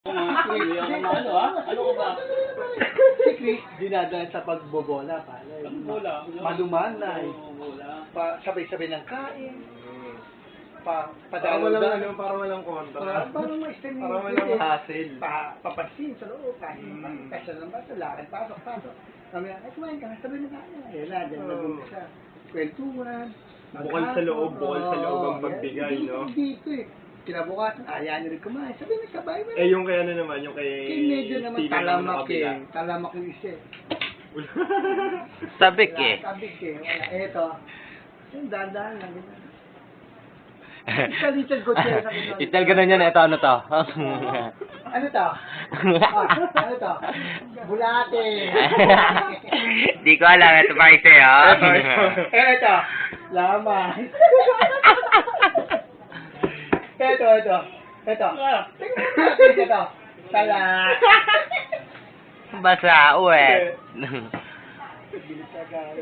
Ano ka ba? Si Chris, dinadaan sa pagbobola, pala. Bola. Maluman na eh. Bola. Sabay-sabay ng kain. Parang Padalaw walang parang walang kontra. Parang may stand Parang walang hassle. Papansin sa loob, kain, kasya ng baso, lakad, pasok. Kami, kumain ka, sabi na kaya. Ayun na, dyan nag-umpisa. Kwentuhan. Bukal sa loob ang pagbigay, no? Dito eh. Kinabukasan, ayaw niyo rin kumain. Sabi na sabay mo. Eh, yung kay ano naman, yung kay... Kay medyo naman Steven talamak kabila. eh. Talamak yung isa eh. Sabik eh. Sabik eh. Wala. Eto. Yung dahan lang. Little Gutierrez. Itel ganun yan, ito ano to? Ano to? Ano to? Bulate. Di ko alam, ito pa isa yun. Eto. Lamang. Eto. Tingnan mo ito. Sala. Basa, uwet. Bilis agad.